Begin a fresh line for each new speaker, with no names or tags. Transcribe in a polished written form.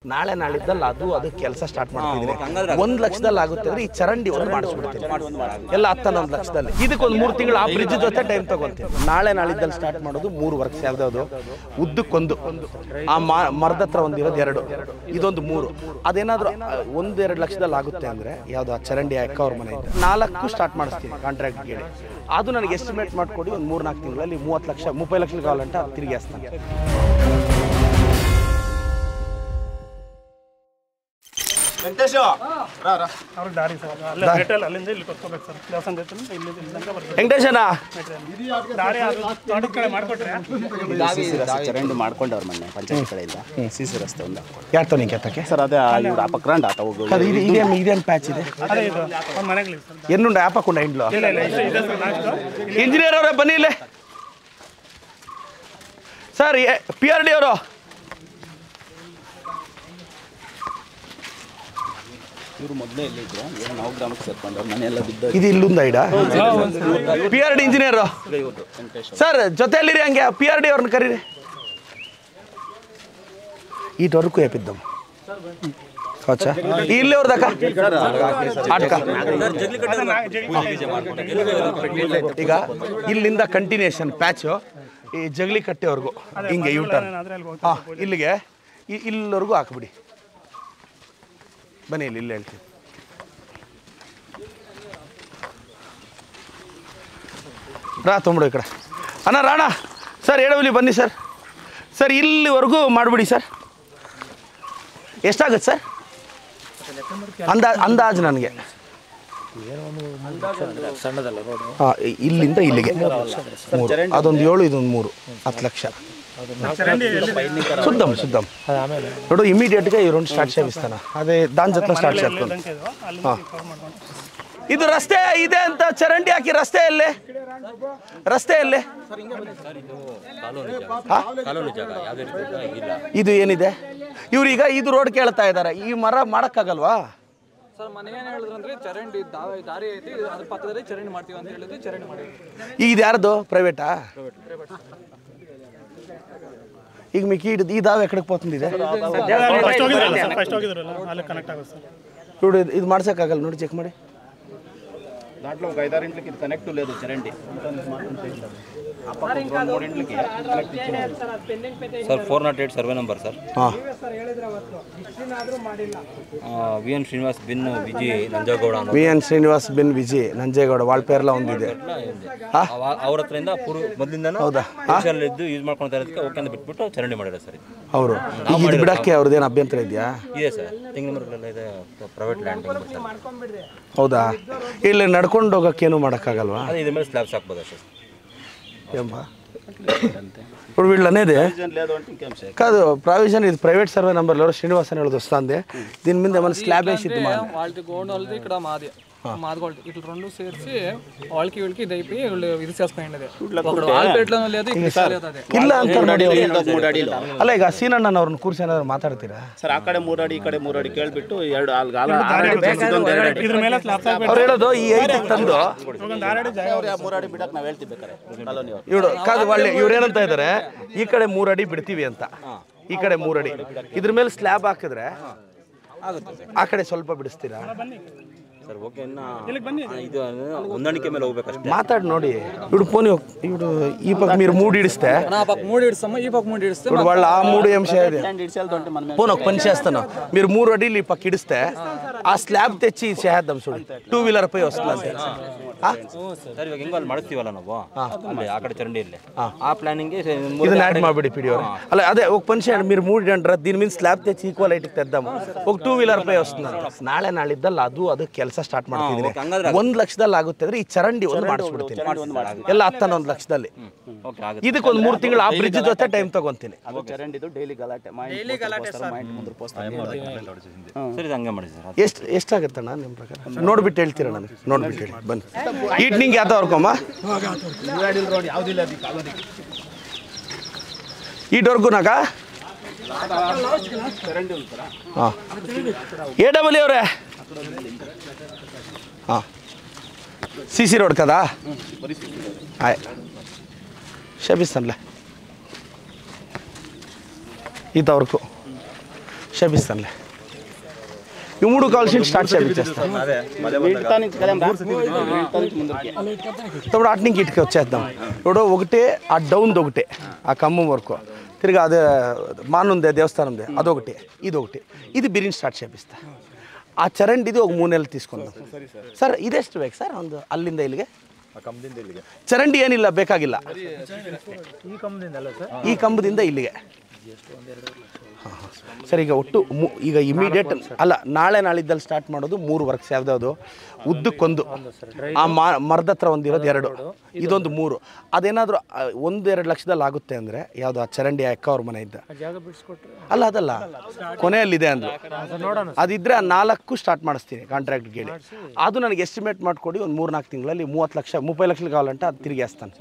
ನಾಳೆ ನಾಳಿದ್ದಲ್ಲಿ ಅದು ಕೆಲಸ ಸ್ಟಾರ್ಟ್ ಮಾಡ್ತಿದ್ದೀನಿ. 1 ಲಕ್ಷದಲ್ಲಿ ಆಗುತ್ತೆ ಅಂದ್ರೆ ಈ ಚರಂಡಿ ಒಂದು ಮಾಡಿಸ್ಬಿಡ್ತೀನಿ ಎಲ್ಲ 10-11 ಲಕ್ಷದಲ್ಲಿ. ಇದಕ್ಕೊಂದು 3 ತಿಂಗಳು ಆ ಬ್ರಿಡ್ಜ್ ಜೊತೆ ಟೈಮ್ ತಗೊಂತೀನಿ. ನಾಳೆ ನಾಳಿದ್ದಲ್ಲಿ ಸ್ಟಾರ್ಟ್ ಮಾಡೋದು 3 ವರ್ಕ್ಸ್. ಯಾವ್ದಾವುದು ಉದ್ದಕ್ಕೊಂದು, ಆ ಮರದ ಹತ್ರ ಒಂದಿರೋದು 2, ಇದೊಂದು 3. ಅದೇನಾದರೂ 1-2 ಲಕ್ಷದಲ್ಲಿ ಆಗುತ್ತೆ ಅಂದರೆ ಯಾವುದು ಆ ಚರಂಡಿ ಅಕ್ಕ ಅವ್ರ ಮನೆ ಇದೆ 4 ಸ್ಟಾರ್ಟ್ ಮಾಡಿಸ್ತೀನಿ ಕಾಂಟ್ರಾಕ್ಟ್ ಹೇಳಿ. ಅದು ನನಗೆ ಎಸ್ಟಿಮೇಟ್ ಮಾಡಿಕೊಡಿ ಒಂದು 3-4 ತಿಂಗಳಲ್ಲಿ 30 ಲಕ್ಷ 30 ಲಕ್ಷ ಕಾವಾಲಂಟ ತಿರುಗಿ ಹಾಸ್ತಾನೆ. ವೆಂಕಟೇಶನ
ಚರಂಡಿ ಮಾಡ್ಕೊಂಡವ್ರ ಮೊನ್ನೆ ಪಂಚಾಯತ್ ಕಡೆಯಿಂದ ಸಿಸಿ ರಸ್ತೆ ಒಂದು
ಯಾರು ತನಿ ಕೆತ್ತಕ್ಕೆ
ಸರ್ ಅದೇ ಇವ್ರು ಅಪಕ್ರಂಡ
ಇದೇನು ಪ್ಯಾಚ್ ಇದೆ ಎನ್ನುಂಡ ಆಪಕೊಂಡ ಇಂಡ್ಲು ಇಂಜಿನಿಯರ್ ಅವರೇ ಬನ್ನಿ ಇಲ್ಲೇ ಸರ್. PRD ಅವರು
ಇವರು ಮೊದಲೇ ಎಲ್ಲಿದ್ರು ನಾವು ಗ್ರಾಮಕ್ಕೆ ಸೇರ್ಕೊಂಡವ್ರು ಮನೆಯೆಲ್ಲ ಬಿದ್ದು
ಇದು ಇಲ್ಲೊಂದು ಐಡ PRD ಇಂಜಿನಿಯರ್ ಸರ್ ಜೊತೆಯಲ್ಲಿರಿ. ಹಂಗೆ PRD ಅವ್ರನ್ನ ಕರೀರಿ. ಈಟವರೆಗೂ ಎಪ್ಪಿದ್ದಮ್ಮ ಹೌಚಾ ಇಲ್ಲಿ ಅವ್ರದಕ್ಕ ಆಟಕ ಈಗ ಇಲ್ಲಿಂದ ಕಂಟಿನ್ಯೂಷನ್ ಪ್ಯಾಚು ಈ ಜಗಲಿ ಕಟ್ಟೆವರೆಗೂ ಹಿಂಗೆ ಯೂಟರ್ನ್ ಇಲ್ಲಿಗೆ ಇಲ್ಲಿವರೆಗೂ ಹಾಕ್ಬಿಡಿ. ಬನ್ನಿ ಇಲ್ಲಿ ಹೇಳ್ತೀನಿ. ತೊಂಬಿಡು ಈ ಕಡೆ ಅಣ್ಣ ರಾಣ ಸರ್ ಹೇಳಲಿ ಬನ್ನಿ ಸರ್. ಸರ್ ಇಲ್ಲಿವರೆಗೂ ಮಾಡಿಬಿಡಿ ಸರ್. ಎಷ್ಟಾಗುತ್ತೆ ಸರ್ ಅಂದಾಜು ನನಗೆ? ಹಾಂ ಇಲ್ಲಿಂದ ಇಲ್ಲಿಗೆ 3, ಅದೊಂದು 7, ಇದೊಂದು 3, 10 ಲಕ್ಷ శుద్ధం ఇప్పుడు ఇమీడియట్గా ఈ 2 స్టార్ట్ చేయిస్తాను. అదే దాని జೊತೆ స్టార్ట్ చేస్తాను. ಇದು ರಸ್ತೆ ಇದೆ ಅಂತ ಚರಂಡಿ ಹಾಕಿ ರಸ್ತೆ ಇದು ಏನಿದೆ ಇವ್ರೀಗ ಇದು ರೋಡ್ ಕೇಳ್ತಾ ಇದ್ದಾರೆ. ಈ ಮರ ಮಾಡಕ್ಕಾಗಲ್ವಾ
ಸರ್? ಮನೆ ಏನು ಹೇಳಿದ್ರಂದ್ರೆ ಚರಂಡಿ ದಾರಿ ಐತಿ, ಅದ್ರ ಪಕ್ಕದಲ್ಲಿ ಚರಂಡಿ ಮಾಡ್ತೀವಿ ಅಂತ ಹೇಳಿದ್ವಿ. ಚರಂಡಿ ಮಾಡಿ
ಈಗ ಇದು ಯಾರ್ದು ಪ್ರೈವೇಟಾ? ಈಗ ಮಿಕ್ಕಿ ಈ ದಾವ ಎಕ್ಕಡಕ್ಕೆ పోతుందిದೆ చూడు. ఇది మార్చకాగల ನೋಡಿ చెక్ ಮಾಡಿ.
దాంట్లో ఒక 5-6 ఇంట్లకి ఇది కనెక్ట్ లేదు చరండి
sir 408 survey number sir. VN Srinivas ಬಿನ್ ವಿಜಿ ನಂಜೇಗೌಡ వాళ్ళ పేర్లో ఉందిದೆ. ಅವ್ರ ಹತ್ರದಿಂದ ಮೊದಲಿಂದನೂ ಇದ್ದು ಯೂಸ್ ಮಾಡ್ಕೊಳ್ತಾ ಇರೋದಕ್ಕೆ ಓಕೆ ಅಂತ ಬಿಟ್ಬಿಟ್ಟು ಚರಂಡಿ ಮಾಡಿರೋ ಸರ್.
ಅವರು ಈಗ ಇದು ಬಿಡಕ್ಕೆ ಅವ್ರದ್ದೇನು ಅಭ್ಯಂತರ ಇದೆಯಾ?
ಇದೆ ಸರ್. ತೆಂಗಿನ ಮರಗಳೆಲ್ಲ ಇದೆ, ಪ್ರೈವೇಟ್ ಲ್ಯಾಂಡ್.
ಹೌದಾ? ಇಲ್ಲಿ ನಡ್ಕೊಂಡು ಹೋಗೋಕ್ಕೇನು ಮಾಡೋಕ್ಕಾಗಲ್ವಾ?
ಅದೇ ಇದ್ರ ಮೇಲೆ ಸ್ಲ್ಯಾಬ್ಸ್ ಹಾಕ್ಬೋದಾ ಸರ್?
ఇప్పుడు వీళ్ళు అనేది కాదు ప్రావిజన్. ఇది ప్రైవేట్ సర్వే నెంబర్లో శ్రీనివాస్ అని వస్తుంది. దీని మీద ఏమైనా స్లాబ్ వేసి
వాళ్ళది గోల్డ్ వాళ్ళది ఇక్కడ మాది గోల్డ్ ఇట్లా 2 ಸೇರಿಸಿ వాళ్ళకి వీళ్ళకి ఇది అయిపోయి వీళ్ళు ఇది చేసుకునేది. ఒకడు ఆల్పేట్లో లేదు,
ಇಲ್ಲ ಅಂತ ನೋಡಿ. ಅಲ್ಲ ಈಗ ಸೀನಣ್ಣ ಅವ್ರನ್ನ ಕೂರಿಸಿ ಏನಾದ್ರು ಮಾತಾಡ್ತೀರಾ
ಸರ್? ಆ ಕಡೆ 3 ಅಡಿ ಈ ಕಡೆ 3 ಅಡಿ ಕೇಳ್ಬಿಟ್ಟು 2
ಅವ್ರು ಹೇಳೋದು ಈ 5 ತಂದು
3 ಅಡಿ ಬಿಡಕ್ಕೆ ನಾವು ಹೇಳ್ತೀವಿ ಬೇಕಾರೆ ಕಾಲೋನಿ
ಇವ್ರು ಕಾದು ಒಳ್ಳೆ ಇವ್ರು ಏನಂತ ಇದ್ದಾರೆ, ಈ ಕಡೆ 3 ಅಡಿ ಬಿಡ್ತೀವಿ ಅಂತ, ಈ ಕಡೆ 3 ಅಡಿ. ಇದ್ರ ಮೇಲೆ ಸ್ಲ್ಯಾಬ್ ಹಾಕಿದ್ರೆ ಆ ಕಡೆ ಸ್ವಲ್ಪ ಬಿಡಿಸ್ತೀರಾ
ಸರ್? ಓಕೆ, ಇದು ಹೊಂದಾಣಿಕೆ ಮೇಲೆ ಹೋಗ್ಬೇಕಷ್ಟೇ.
మాట్లాడి నోడి ఇప్పుడు పోనీ ఇప్పుడు ఈ పక్క మీరు 3 ఇడిస్తే
నా పక్క 3 ఇస్తాము, ఈ పక్క 3 ఇస్తే
ఇప్పుడు వాళ్ళు ఆ 3 ఏం చేయాలి? పోనీ ఒక పని చేస్తాను, మీరు 3 అడిలు ఈ పక్క ఇడిస్తే ఆ స్లాబ్ తెచ్చి చేద్దాం. చూడు 2 వీలర్ పై వస్తుంది.
ಸರ್ ಇವಾಗ ಹೆಂಗ ಅಲ್ಲಿ ಮಾಡ್ತೀವಲ್ಲ ನಾವು ಅಲ್ಲಿ ಆ ಕಡೆ ಚರಂಡಿ ಇಲ್ಲಿ ಆ ಪ್ಲಾನಿಂಗ್
ಇದನ್ನ యాడ్ ಮಾಡ್ಬಿಡಿ PDO. అలా అదే ఒక పని చేయండి, మీరు 3 అంటారా, దీని మీద స్లాబ్ తెచ్చి ఈక్వల్ హైట్ తెద్దాము. ఒక 2 వీలర్ పై వస్తుంది. ನಾಳೆ ನಾಳಿದ್ದಲ್ಲಿ ಅದು ಕೆಲಸ ಸ್ಟಾರ್ಟ್ ಮಾಡ್ತಿದ್ದೀನಿ. 1 ಲಕ್ಷದಲ್ಲಿ ಆಗುತ್ತೆ ಅಂದ್ರೆ ಈ ಚರಂಡಿ ಒಂದು ಮಾಡಿಸ್ಬಿಡ್ತೀನಿ ಎಲ್ಲ 10-11 ಲಕ್ಷದಲ್ಲಿ. ಇದಕ್ಕೊಂದು 3 ತಿಂಗಳು ಆ ಬ್ರಿಡ್ಜ್ ಜೊತೆ ಟೈಮ್ ತಗೊಂತೀನಿ.
ಚರಂಡಿದು ಡೈಲಿ ಗಲಾಟೆ
ಸರಿ ಹಂಗೆ ಮಾಡಿ ಸರ್.
ಎಷ್ಟಾಗುತ್ತಣ್ಣ ನಿಮ್ಮ ಪ್ರಕಾರ? ನೋಡ್ಬಿಟ್ಟು ಹೇಳ್ತೀರಾ ನನಗೆ? ನೋಡ್ಬಿಟ್ಟು ಹೇಳಿ ಬನ್ನಿ. ಈಟ್ನಿಂಗ್ ಯಾತ ಅವ್ರಕೊಮ್ಮ ಈಟ್ವರ್ಗುನಾಗ ಹಾಂ AW ಅವರೇ ಹಾಂ CC రోడ్ కదా చేపిస్తానులే ఇంతవరకు చేపిస్తానులే ఈ 3 కావాల్సిన స్టార్ట్ చేపిస్తాను ఇప్పుడు అట్నికి ఇటుకి వచ్చేద్దాం ఇప్పుడు ఒకటే ఆ డౌన్ది ఒకటే ఆ ఖమ్మం వరకు తిరిగి అదే మాన్ ఉంది దేవస్థానం ఉంది అదొకటి ఇదొకటి ఇది ಬಿರಿಯಾನಿ ಸ್ಟಾರ್ಟ್ చేపిస్తా ಆ ಚರಂಡಿದು ఒక 3 ನೆಲలు తీసుకుందాం ಸರ್ ಇದೆಷ್ಟು ಬೇಕು ಸರ್ ಒಂದು ಅಲ್ಲಿಂದ ಇಲ್ಲಿಗೆ ಚರಂಡಿ ಏನಿಲ್ಲ ಬೇಕಾಗಿಲ್ಲ ಈ ಕಂಬದಿಂದ ಇಲ್ಲಿಗೆ ಸರ್ ಈಗ ಒಟ್ಟು ಈಗ ಇಮಿಡಿಯೇಟ್ ಅಲ್ಲ ನಾಳೆ ನಾಳಿದ್ದಲ್ಲಿ ಸ್ಟಾರ್ಟ್ ಮಾಡೋದು 3 ವರ್ಕ್ಸ್ ಯಾವ್ದಾವುದು ಉದ್ದಕ್ಕೊಂದು ಆ ಮರದ ಹತ್ರ ಒಂದಿರೋದು 2 ಇದೊಂದು 3 ಅದೇನಾದರೂ 1-2 ಲಕ್ಷದಲ್ಲಿ ಆಗುತ್ತೆ ಅಂದರೆ ಯಾವುದು ಆ ಚರಂಡಿ ಅಕ್ಕ ಅವ್ರ ಮನೆ ಇದ್ದ ಅಲ್ಲ ಅದಲ್ಲ ಕೊನೆಯಲ್ಲಿದೆ ಅಂದರು ಅದಿದ್ದರೆ ಆ 4 ಸ್ಟಾರ್ಟ್ ಮಾಡಿಸ್ತೀನಿ ಕಾಂಟ್ರಾಕ್ಟ್ ಕೇಳಿ ಅದು ನನಗೆ ಎಸ್ಟಿಮೇಟ್ ಮಾಡಿಕೊಡಿ ಒಂದು 3-4 ತಿಂಗಳಲ್ಲಿ 30 ಲಕ್ಷ 30 ಲಕ್ಷ ಕಾವಾలంటే ಅದು ತಿರುಗಿ ಹಾಸ್ತಾನೆ